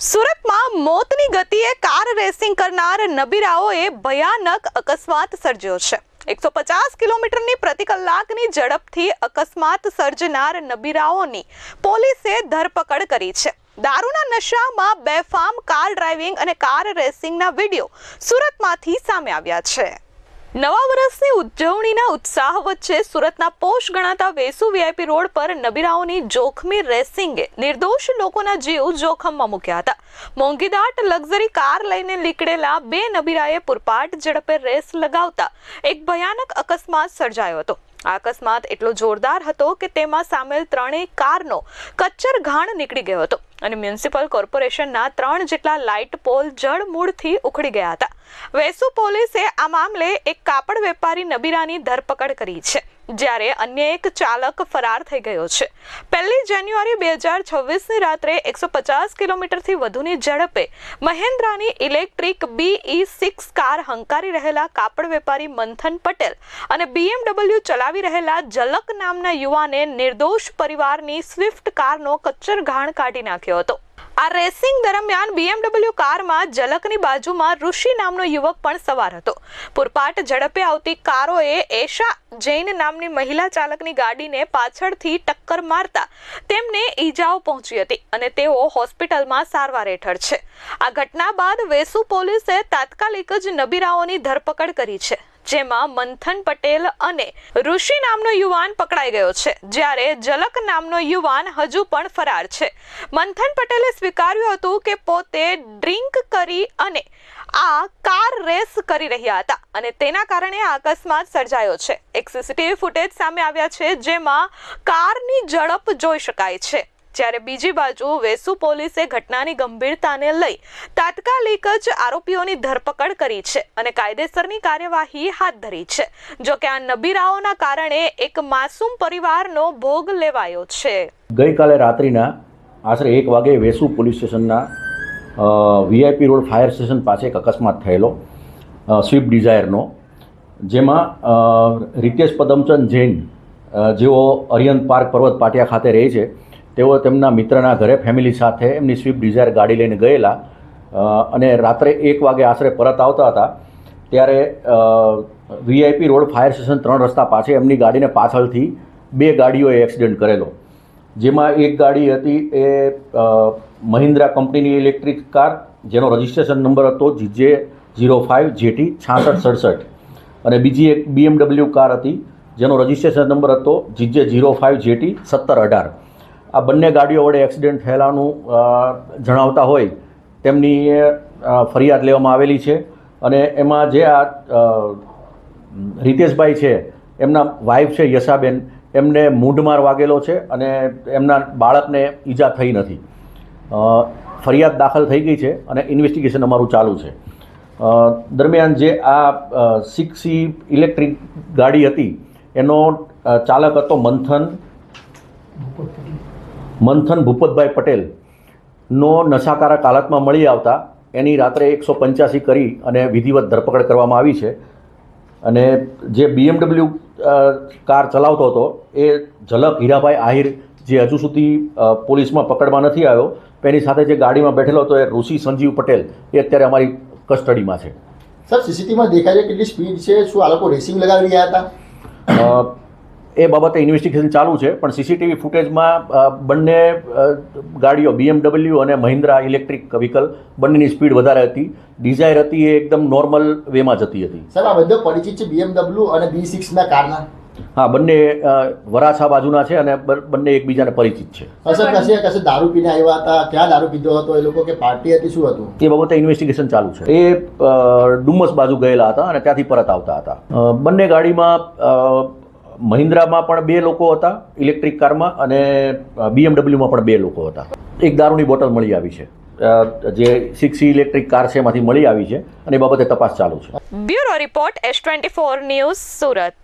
સુરતમાં મોતની ગતિએ કાર રેસિંગ કરનાર નબીરાઓએ ભયાનક અકસ્માત સર્જ્યો છે। 150 કિલોમીટરની પ્રતિ કલાકની ઝડપથી અકસ્માત સર્જનાર નબીરાઓની પોલીસે ધરપકડ કરી છે। દારૂના નશામાં બેફામ કાર ડ્રાઇવિંગ અને કાર રેસિંગના વિડીયો સુરતમાંથી સામે આવ્યા છે। નવા વર્ષની ઉજવણીના ઉત્સાહ વચ્ચે સુરતના પોશ ગણાતા વેસુ વીઆઈપી રોડ પર નબીરાઓની જોખમી રેસિંગે નિર્દોષ લોકોના જીવ જોખમમાં મૂક્યા હતા। મોંઘીદાટ લક્ઝરી કાર લઈને નીકળેલા બે નબીરાએ પૂરપાટ ઝડપે રેસ લગાવતા એક ભયાનક અકસ્માત સર્જાયો હતો। આ અકસ્માત એટલો જોરદાર હતો કે તેમાં સામેલ ત્રણેય કારનો કચ્ચર ઘાણ નીકળી ગયો હતો અને મ્યુનિસિપલ કોર્પોરેશનના 3 જેટલા લાઇટ પોલ જળમૂળથી ઉખડી ગયા હતા। વેસુ પોલીસે આ મામલે એક કાપડ વેપારી નબીરાની ધરપકડ કરી છે, જ્યારે અન્ય એક ચાલક ફરાર થઈ ગયો છે। 1 જાન્યુઆરી 2026ની રાત્રે 150 કિલોમીટરથી વધુની ઝડપે મહેન્દ્રાની ઇલેક્ટ્રિક BE6 કાર હંકારી રહેલા કાપડ વેપારી મંથન પટેલ અને BMW ચલાવી રહેલા ઝલક નામના યુવાને નિર્દોષ પરિવારની સ્વિફ્ટ કારનો કચ્ચર ઘાણ કાઢી નાખ્યો હતો। આ રેસિંગ દરમિયાન BMW કારમાં ઝલકની બાજુમાં ઋષિ નામનો યુવક પણ સવાર હતો। પૂરપાટ ઝડપે આવતી કારોએ એશા જૈન નામની મહિલા ચાલકની ગાડીને પાછળથી ટક્કર મારતા તેમને ઈજાઓ પહોંચી હતી અને તેઓ હોસ્પિટલમાં સારવાર હેઠળ છે। આ ઘટના બાદ વેસુ પોલીસે તાત્કાલિક જ નબીરાઓની ધરપકડ કરી છે, જેમાં મંથન પટેલ અને ઋષિ નામનો યુવાન પકડાઈ ગયો છે, જ્યારે ઝલક નામનો યુવાન હજુ પણ ફરાર છે। મંથન પટેલે સ્વીકાર્યું હતું કે પોતે ડ્રિંક કરી અને આ કાર રેસ કરી રહ્યા હતા અને તેના કારણે આ અકસ્માત સર્જાયો છે। એક સીસીટીવી ફૂટેજ સામે આવ્યા છે, જેમાં કારની ઝડપ જોઈ શકાય છે, જ્યારે બીજી બાજુ વેસુ પોલીસે ઘટનાની ગંભીરતાને લઈ તાત્કાલિક જ આરોપીઓની ધરપકડ કરી છે અને કાયદેસરની કાર્યવાહી હાથ ધરી છે। જો કે આ નબીરાઓના કારણે એક માસૂમ પરિવારનો ભોગ લેવાયો છે। ગઈકાલે રાત્રિના આશરે 1 વાગે વેસુ પોલીસ સ્ટેશનના વીઆઈપી રોડ ફાયર સ્ટેશન પાસે એક અકસ્માત થયેલો સ્વિફ્ટ ડિઝાયરનો, જેમાં રિતેશ પદમચંદ જૈન જેઓ અરિયન પાર્ક પર્વત પાટિયા ખાતે રહે છે, તેઓ તેમના મિત્રના ઘરે ફેમિલી સાથે એમની સ્વિફ્ટ ડિઝાયર ગાડી લઈને ગયેલા અને રાત્રે 1 વાગે આશરે પરત આવતા હતા, ત્યારે વીઆઈપી રોડ ફાયર સ્ટેશન 3 રસ્તા પાસે એમની ગાડીને પાછળથી 2 ગાડીઓએ એક્સિડન્ટ કરેલો, જેમાં એક ગાડી હતી એ મહિન્દ્રા કંપનીની ઇલેક્ટ્રિક કાર, જેનો રજિસ્ટ્રેશન નંબર હતો GJ05JT 6667 અને બીજી એક BMW કાર હતી, જેનો રજિસ્ટ્રેશન નંબર હતો GJ05JT 1718। આ બંને ગાડીઓ વડે એક્સિડન્ટ થયેલાનું જણાવતા હોય તેમની ફરિયાદ લેવામાં આવેલી છે અને એમાં જે આ રિતેશભાઈ છે, એમના વાઇફ છે યશાબેન, એમને મૂંઢમાર વાગેલો છે અને એમના બાળકને ઈજા થઈ નથી। ફરિયાદ દાખલ થઈ ગઈ છે અને ઇન્વેસ્ટિગેશન અમારું ચાલુ છે। દરમિયાન જે આ 6C ઇલેક્ટ્રિક ગાડી હતી એનો ચાલક હતો મંથન ભૂપતભાઈ પટેલનો નશાકારક હાલતમાં મળી આવતા એની રાત્રે 185 કરી અને વિધિવત ધરપકડ કરવામાં આવી છે અને જે BMW કાર ચલાવતો હતો એ ઝલક હીરાભાઈ આહિર, જે હજુ સુધી પોલીસમાં પકડમાં નથી આવ્યો, એની સાથે જે ગાડીમાં બેઠેલો હતો એ ઋષિ સંજીવ પટેલ, એ અત્યારે અમારી કસ્ટડીમાં છે। સર, સીસીટીવીમાં દેખાય છે કેટલી સ્પીડ છે? શું આ લોકો રેસિંગ લગાવી રહ્યા હતા? એ બાબતે ઇન્વેસ્ટિગેશન ચાલુ છે, પણ સીસીટીવી ફૂટેજમાં બંને ગાડીઓ BMW અને મહિન્દ્રા ઇલેક્ટ્રિક વ્હીકલ બંનેની સ્પીડ વધારે હતી। ડિઝાયર હતી એ એકદમ નોર્મલ વેમાં જતી હતી। સર, આ બધો પરિચિત છે BMW અને B6ના કારના? હા, બંને વરાછા બાજુના છે અને બંને એકબીજાને પરિચિત છે। સર, કશે દારૂ પીને આવ્યા હતા? ક્યાં દારૂ પીધો હતો એ લોકો, કે પાર્ટી હતી, શું હતું? એ બાબતે ઇન્વેસ્ટિગેશન ચાલુ છે। એ ડુમસ બાજુ ગયેલા હતા અને ત્યાંથી પરત આવતા હતા। બંને ગાડીમાં મહિન્દ્રામાં પણ 2 લોકો હતા ઇલેક્ટ્રિક કારમાં અને BMWમાં પણ 2 લોકો હતા। એક દારૂની બોટલ મળી આવી છે, જે 6C ઇલેક્ટ્રિક કાર છે એમાંથી મળી આવી છે અને એ બાબતે તપાસ ચાલુ છે। Bureau report S24 news, Surat.